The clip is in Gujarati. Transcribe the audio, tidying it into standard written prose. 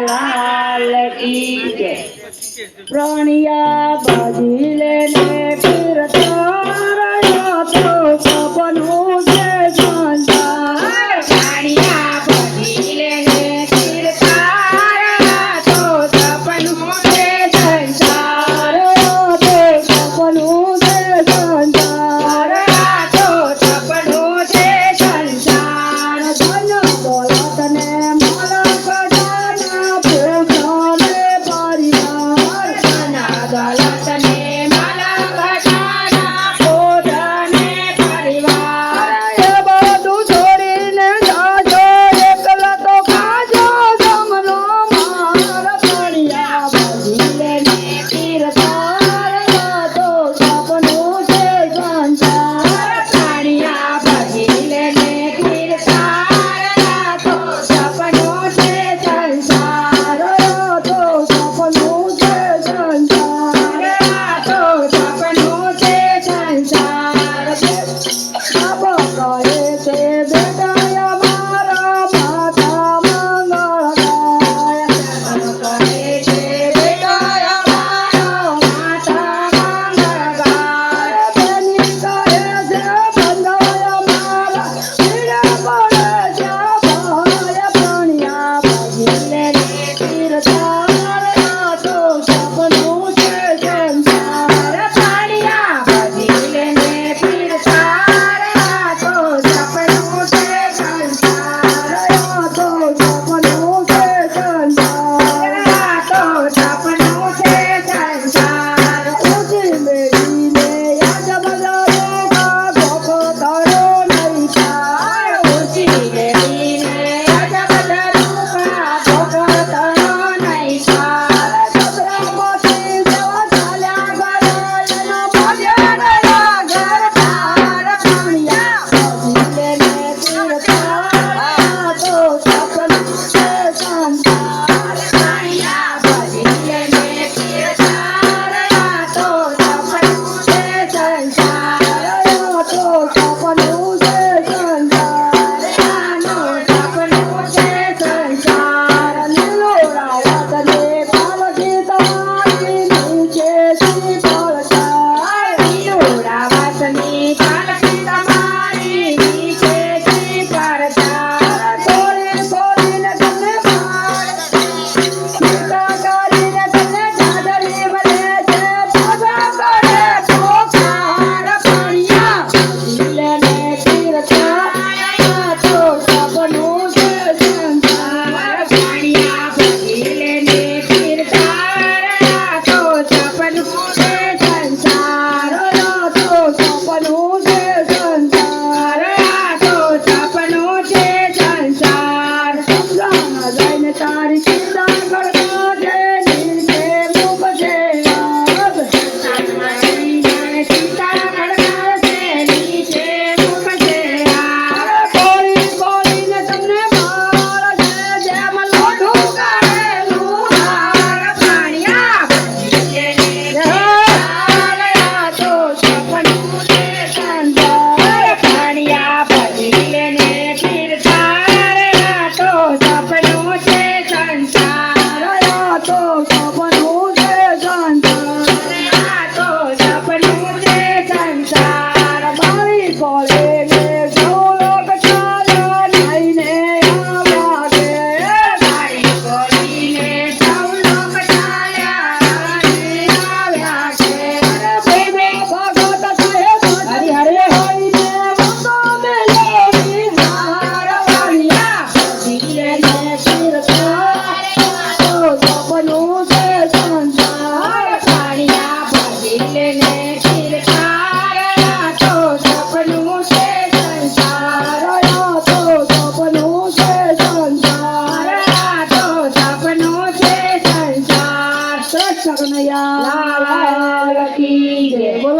लाल की जय। प्राणिया बाजी लेने फिर तारा तो सपनों से संसार। प्राणिया बाजी लेने फिर तारा तो सपनों से संसार। तो सपनों से संसार। तो सपनों से संसार। धन दौलत ने माला खजाना भोगने परिवार। धन दौलत ने माला खजाना भोगने परिवार। ये બધું છોડીને જાજો એકલા તો ખાજો જમનો માર। પ્રાણિયા બાજી લેને તીર તારા તો સપનું છે સંસાર। પ્રાણિયા બાજી લેને તીર તારા તો સપનું છે સંસાર। તો સપનું છે સંસાર। તો સપનું છે સંસાર। બાબા કહે છે બેટા મારા માતા મંગળદાય। બાબા કહે છે બેટા મારા માતા મંગળદાય। બેની કહે છે બંધાય મારા પીડે પડે છે ભાય। પ્રાણિયા બાજી લેને તીર તારા તો સપનું છે સંસાર। પ્રાણિયા બાજી લેને તીર તારા તો સપનું છે સંસાર। તો સપનું છે સંસાર। તો સપનું છે સંસાર। ઊંચી મેળીને યાદ બજારો કા ધોકો તારો નહીં થાય। ઊંચી મેળીને યાદ બજારો કા ધોકો તારો નહીં થાય। છત્રપતિ જેવા ચાલ્યા ગયા એનો ભાગ્ય ગયા ઘર તાર। પ્રાણિયા બાજી લેને તીર તારા તો સપનું છે સંસાર। પ્રાણિયા બાજી લેને તીર તારા તો સપનું છે સંસાર। તો સપનું છે સંસાર। સપનું છે સંસાર। લીલોડા વાદળે પાલકી તમારી નીચેથી પડછાય। લીલોડા વાદળની પાલકી તમારી નીચેથી પડછાય। તોડી તોડીને તમને માર સીતા કરીને તમને જાદરી બને છે પાછા કરે પોકાર। પ્રાણિયા બાજી લેને તીર તારા તો સપનું છે સંસાર। પ્રાણિયા બાજી લેને તીર તારા તો સપનું છે સંસાર। તો સપનું છે સંસાર। તો સપનું છે સંસાર। સમજાણા જઈને તારી ચિંતા કરતા છે